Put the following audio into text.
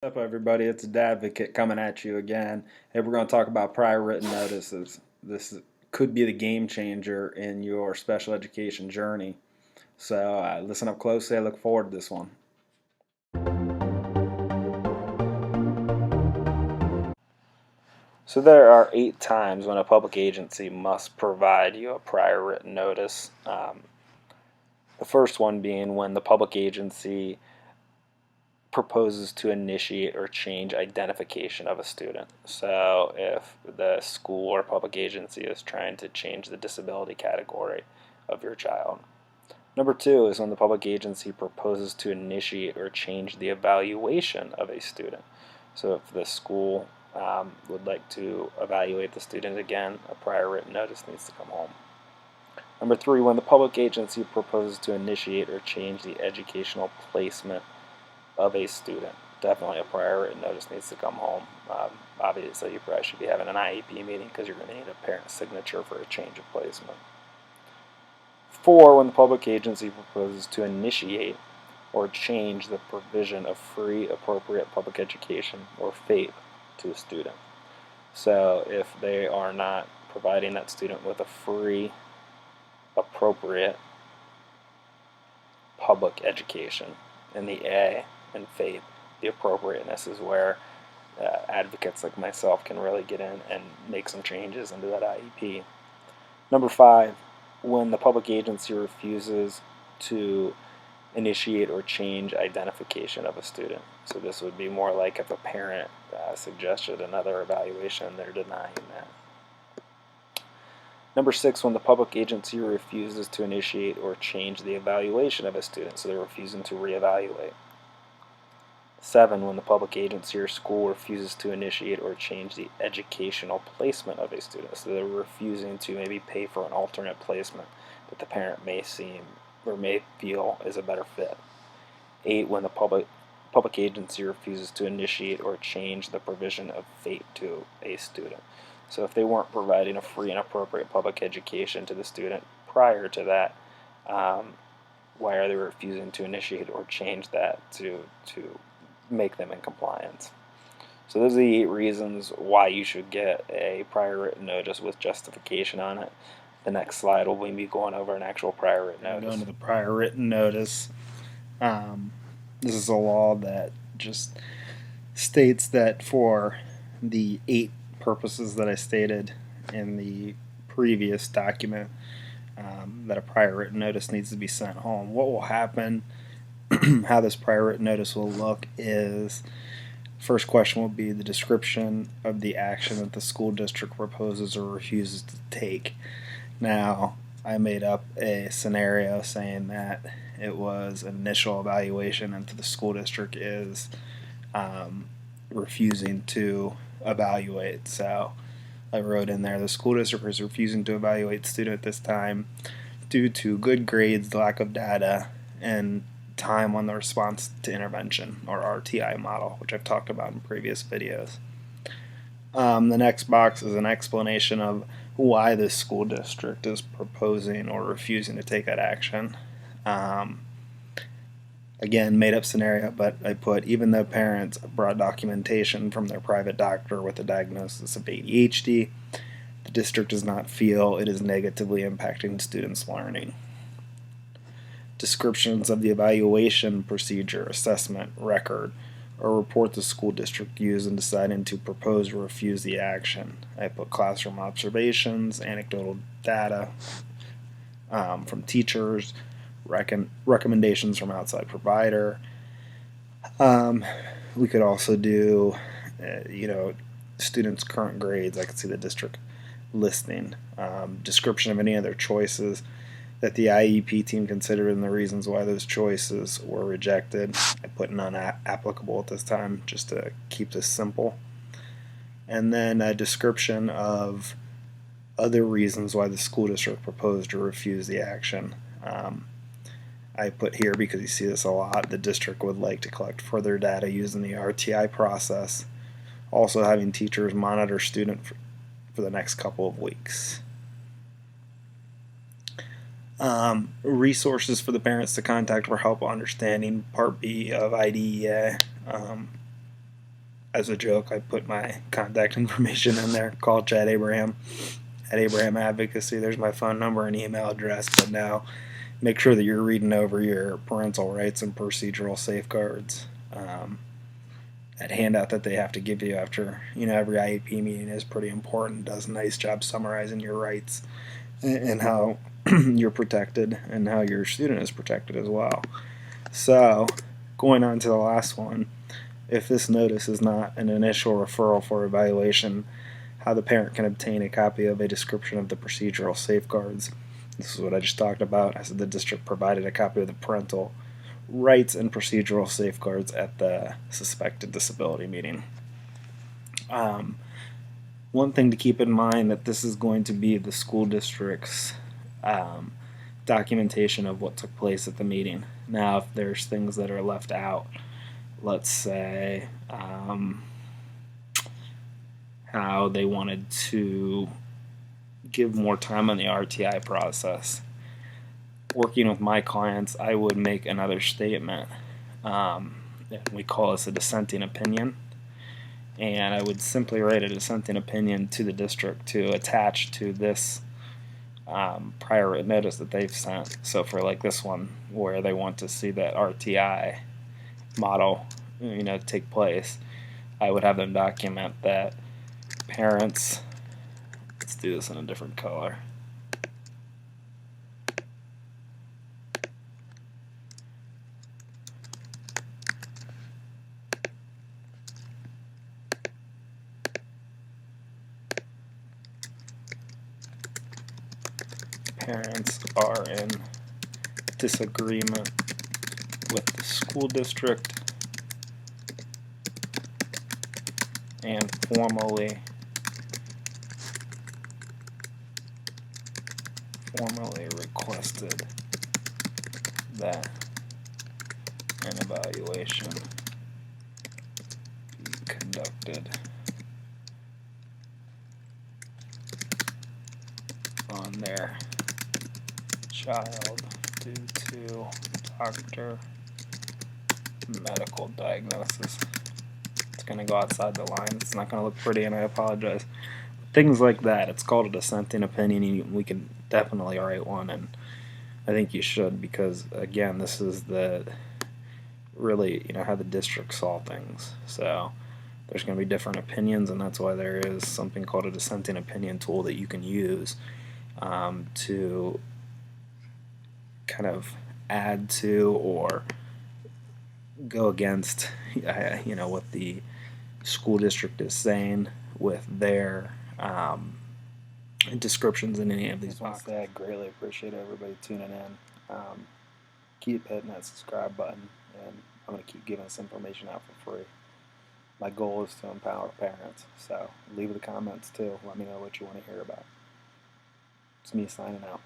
What's up, everybody? It's Advocate coming at you again. Hey, we're going to talk about prior written notices. Could be the game changer in your special education journey. So listen up closely. I look forward to this one. So there are 8 times when a public agency must provide you a prior written notice. The first one being when the public agency proposes to initiate or change identification of a student. So if the school or public agency is trying to change the disability category of your child. Number 2 is when the public agency proposes to initiate or change the evaluation of a student. So if the school would like to evaluate the student again, a prior written notice needs to come home. Number 3, when the public agency proposes to initiate or change the educational placement of a student. Definitely a prior written notice needs to come home. Obviously, you probably should be having an IEP meeting because you're going to need a parent signature for a change of placement. 4, when the public agency proposes to initiate or change the provision of free, appropriate public education, or FAPE, to a student. So if they are not providing that student with a free, appropriate public education, in the A and FAPE, the appropriateness is where advocates like myself can really get in and make some changes into that IEP. Number 5, when the public agency refuses to initiate or change identification of a student. So this would be more like if a parent suggested another evaluation, they're denying that. Number 6, when the public agency refuses to initiate or change the evaluation of a student, so they're refusing to reevaluate. 7, when the public agency or school refuses to initiate or change the educational placement of a student, so they're refusing to maybe pay for an alternate placement that the parent may feel is a better fit. 8, when the public agency refuses to initiate or change the provision of FAPE to a student. So if they weren't providing a free and appropriate public education to the student prior to that, why are they refusing to initiate or change that to make them in compliance? So those are the 8 reasons why you should get a prior written notice with justification on it. The next slide will be going over an actual prior written notice. Going to the prior written notice. This is a law that just states that for the 8 purposes that I stated in the previous document, that a prior written notice needs to be sent home. What will happen, how this prior written notice will look is, first question will be the description of the action that the school district proposes or refuses to take. Now, I made up a scenario saying that it was an initial evaluation and the school district is refusing to evaluate. So I wrote in there, the school district is refusing to evaluate the student at this time due to good grades, lack of data, and time on the response to intervention, or RTI model, which I've talked about in previous videos. The next box is an explanation of why the school district is proposing or refusing to take that action. Again, made up scenario, but I put, even though parents brought documentation from their private doctor with a diagnosis of ADHD, the district does not feel it is negatively impacting students' learning. Descriptions of the evaluation procedure, assessment, record, or report the school district used in deciding to propose or refuse the action. I put classroom observations, anecdotal data from teachers, recommendations from outside provider. We could also do, students' current grades. I could see the district listing. Description of any other choices that the IEP team considered and the reasons why those choices were rejected. I put none applicable at this time just to keep this simple. And then a description of other reasons why the school district proposed or refused the action. I put here, because you see this a lot, the district would like to collect further data using the RTI process, also having teachers monitor students for the next couple of weeks. Resources for the parents to contact for help understanding Part B of IDEA. as a joke, I put my contact information in there. Call Chad Abraham at Abraham Advocacy. There's my phone number and email address. But now, make sure that you're reading over your parental rights and procedural safeguards. That handout that they have to give you after every IEP meeting is pretty important. Does a nice job summarizing your rights and how you're protected and how your student is protected as well. So, going on to the last one, if this notice is not an initial referral for evaluation, how the parent can obtain a copy of a description of the procedural safeguards. This is what I just talked about. I said the district provided a copy of the parental rights and procedural safeguards at the suspected disability meeting. One thing to keep in mind that this is going to be the school district's documentation of what took place at the meeting. Now, if there's things that are left out, let's say how they wanted to give more time on the RTI process. Working with my clients, I would make another statement. We call this a dissenting opinion. And I would simply write a dissenting opinion to the district to attach to this prior written notice that they've sent. So for like this one, where they want to see that RTI model take place, I would have them document that parents, let's do this in a different color. Parents are in disagreement with the school district and formally requested that an evaluation be conducted on their child due to doctor medical diagnosis. It's going to go outside the line. It's not going to look pretty, and I apologize. Things like that. It's called a dissenting opinion, and we can definitely write one, and I think you should, because again, this is really how the district saw things. So there's going to be different opinions, and that's why there is something called a dissenting opinion tool that you can use to kind of add to or go against what the school district is saying with their descriptions in any of these boxes. I greatly appreciate everybody tuning in. Keep hitting that subscribe button, and I'm going to keep giving this information out for free. My goal is to empower parents, so leave the comments too. Let me know what you want to hear about. It's me signing out.